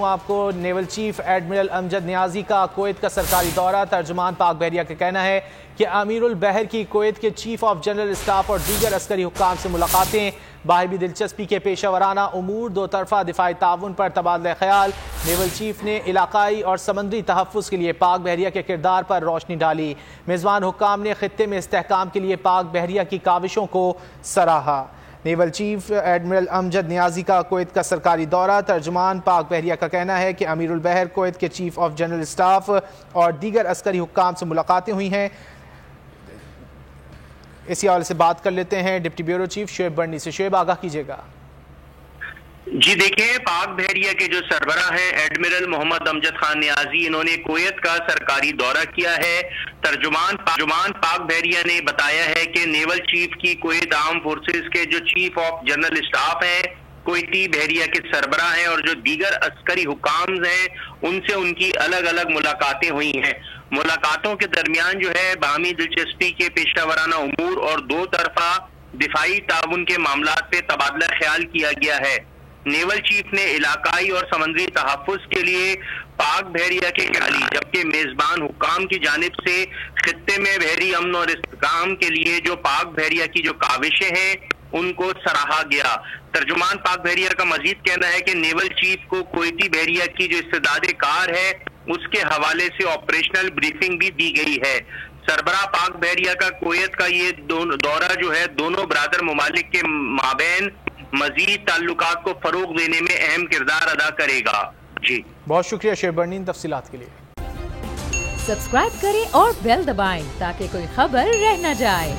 آپ کو naval chief admiral امجد نیازی کا کویت کا سرکاری دورہ۔ ترجمان پاک بحریہ کا کہنا ہے کہ امیر البحر کی کویت کے چیف آف جنرل اسٹاف اور دیگر عسکری حکام سے ملاقاتیں، باہمی دلچسپی کے پیشہ ورانہ امور، دو طرفہ دفاعی تعاون پر تبادلہ خیال۔ نیول چیف نے علاقائی اور سمندری تحفظ کے لیے پاک بحریہ کے کردار پر روشنی ڈالی۔ میزبان حکام نے خطے میں استحکام کے لیے پاک بحریہ کی کاوشوں کو سراہا۔ نیول چیف ایڈمرل امجد نیازی کا کویت کا سرکاری دورہ۔ ترجمان پاک بحریہ کا کہنا ہے کہ امیر البحر کویت کے چیف آف جنرل اسٹاف اور دیگر عسکری حکام سے ملاقاتیں ہوئی ہیں۔ اسی حوالے سے بات کر لیتے ہیں ڈپٹی بیورو چیف شعیب برنی سے۔ شعیب، آگاہ کیجیے گا۔ جی دیکھیں، پاک بحریہ کے جو سربراہ ہیں ایڈمرل محمد امجد خان نیازی، انہوں نے کویت کا سرکاری دورہ کیا ہے۔ ترجمان پاک بحریہ نے بتایا ہے کہ نیول چیف کی کویت آرم فورسز کے جو چیف آف جنرل اسٹاف ہیں، کویتی بحریہ کے سربراہ ہیں اور جو دیگر عسکری حکام ہیں، ان سے ان کی الگ الگ ملاقاتیں ہوئی ہیں۔ ملاقاتوں کے درمیان جو ہے باہمی دلچسپی کے پیشہ ورانہ امور اور دو طرفہ دفاعی تعاون کے معاملات پہ تبادلہ خیال کیا گیا ہے۔ نیول چیف نے علاقائی اور سمندری تحفظ کے لیے پاک بحریہ کے خیالی، جبکہ میزبان حکام کی جانب سے خطے میں بحری امن اور استحکام کے لیے جو پاک بحریہ کی جو کاوشیں ہیں ان کو سراہا گیا۔ ترجمان پاک بحریہ کا مزید کہنا ہے کہ نیول چیف کو کویتی بحریہ کی جو استعداد کار ہے اس کے حوالے سے آپریشنل بریفنگ بھی دی گئی ہے۔ سربراہ پاک بحریہ کا کویت کا یہ دورہ جو ہے دونوں برادر ممالک کے مابین مزید تعلقات کو فروغ دینے میں اہم کردار ادا کرے گا۔ جی بہت شکریہ شعیب برنی تفصیلات کے لیے۔ سبسکرائب کریں اور بیل دبائیں تاکہ کوئی خبر رہ نہ جائے۔